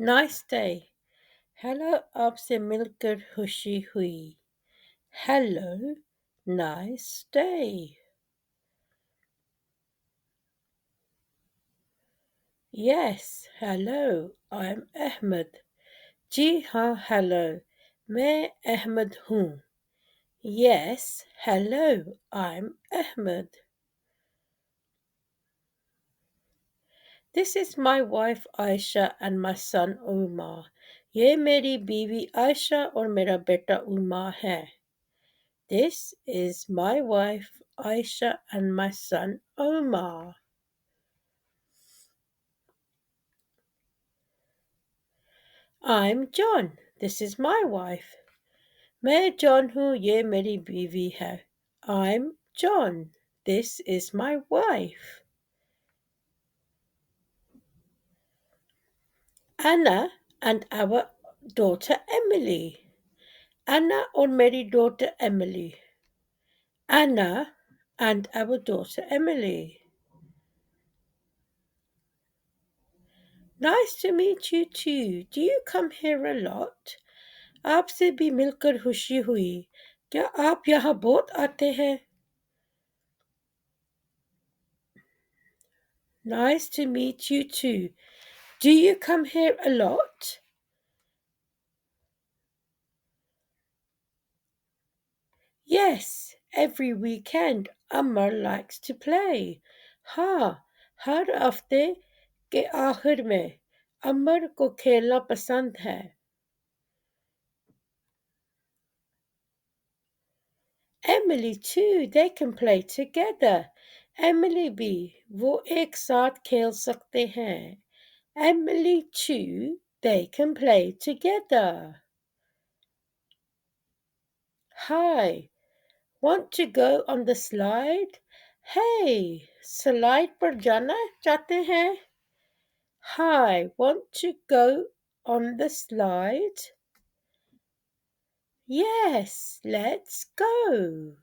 Nice day. Hello आपसे मिलकर खुशी हुई. Hello, nice day. Yes, hello, I'm Ahmed. जी हाँ, hello, मैं अहमद हूँ. Yes, hello, I'm Ahmed. This is my wife Aisha and my son Umar. ये मेरी बीवी आयशा और मेरा बेटा उमा है. This is my wife Aisha and my son Omar. I'm John. This is my wife. मैं John हूँ ये मेरी बीवी है. I'm John. This is my wife. Anna and our daughter Emily. Anna और मेरी daughter Emily. Anna and our daughter Emily. Nice to meet you too. Do you come here a lot? आपसे भी मिलकर खुशी हुई. क्या आप यहाँ बहुत आते हैं? Nice to meet you too. Do you come here a lot? Yes, every weekend. Amar likes to play. हाँ, हर हफ्ते के आखिर में अमर को खेलना पसंद है. Emily too, they can play together. Emily भी, वो एक साथ खेल सकते हैं. Emily too, they can play together. Hi, want to go on the slide? Hey, slide पर जाना चाहते हैं? Hi, want to go on the slide? Yes, let's go.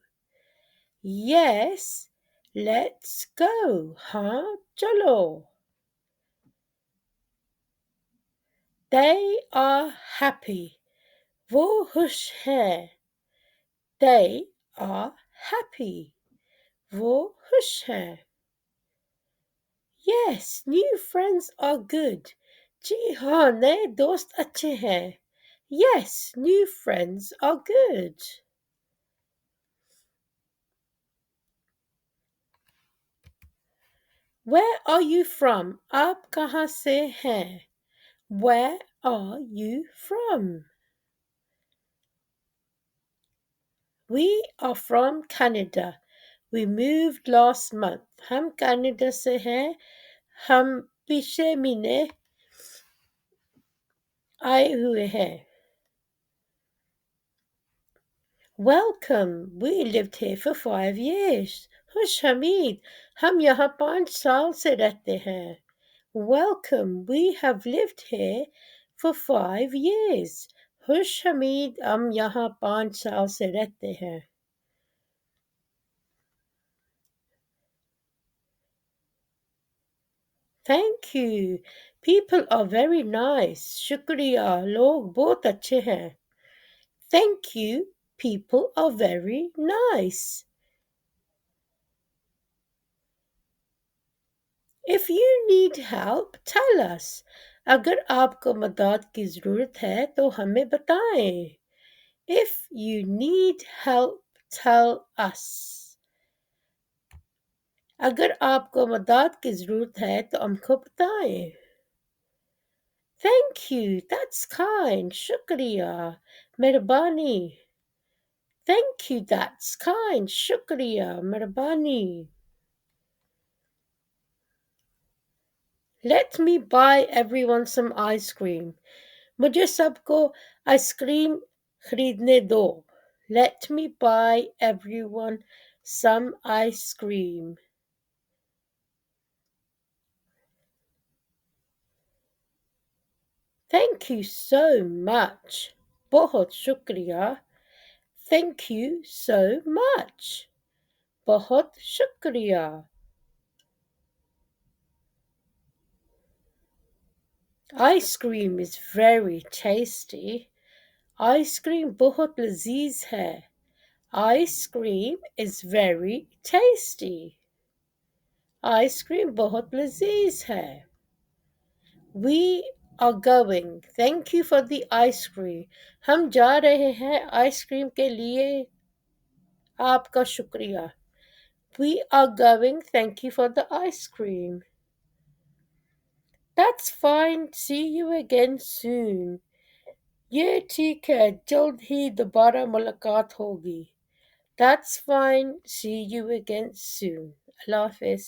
Yes, let's go. हाँ, चलो. They are happy. वो खुश हैं. They are happy. वो खुश हैं. Yes, new friends are good. जी हाँ, नए दोस्त अच्छे हैं. Yes, new friends are good. Where are you from? आप कहाँ से हैं? Where are you from? We are from Canada. We moved last month. हम कनाडा से हैं. हम पिछले महीने आए हुए हैं. Welcome. We lived here for 5 years. खुश हमीद. हम यहाँ 5 साल से रहते हैं. Welcome. We have lived here for 5 years. खुश हमीद. हम यहाँ 5 साल से रहते हैं. Thank you. People are very nice. शुक्रिया. लोग बहुत अच्छे हैं. Thank you. People are very nice. If you need help, tell us. अगर आपको मदद की ज़रूरत है तो हमें बताएं. If you need help, tell us. अगर आपको मदद की ज़रूरत है तो हमको बताएं. Thank you, that's kind. शुक्रिया, मेहरबानी. Thank you, that's kind. शुक्रिया, मेहरबानी. Let me buy everyone some ice cream. मुझे सबको आइसक्रीम खरीदने दो. Let me buy everyone some ice cream. Thank you so much. बहुत शुक्रिया. Thank you so much. बहुत शुक्रिया. Ice cream is very tasty. Ice cream बहुत लजीज है. Ice cream is very tasty. Ice cream बहुत लजीज है. We are going. Thank you for the ice cream. हम जा रहे हैं आइसक्रीम के लिए. आपका शुक्रिया. We are going. Thank you for the ice cream. That's fine. See you again soon. ये ठीक है. जल्द ही दोबारा मुलाकात होगी. That's fine. See you again soon. Allah Hafiz.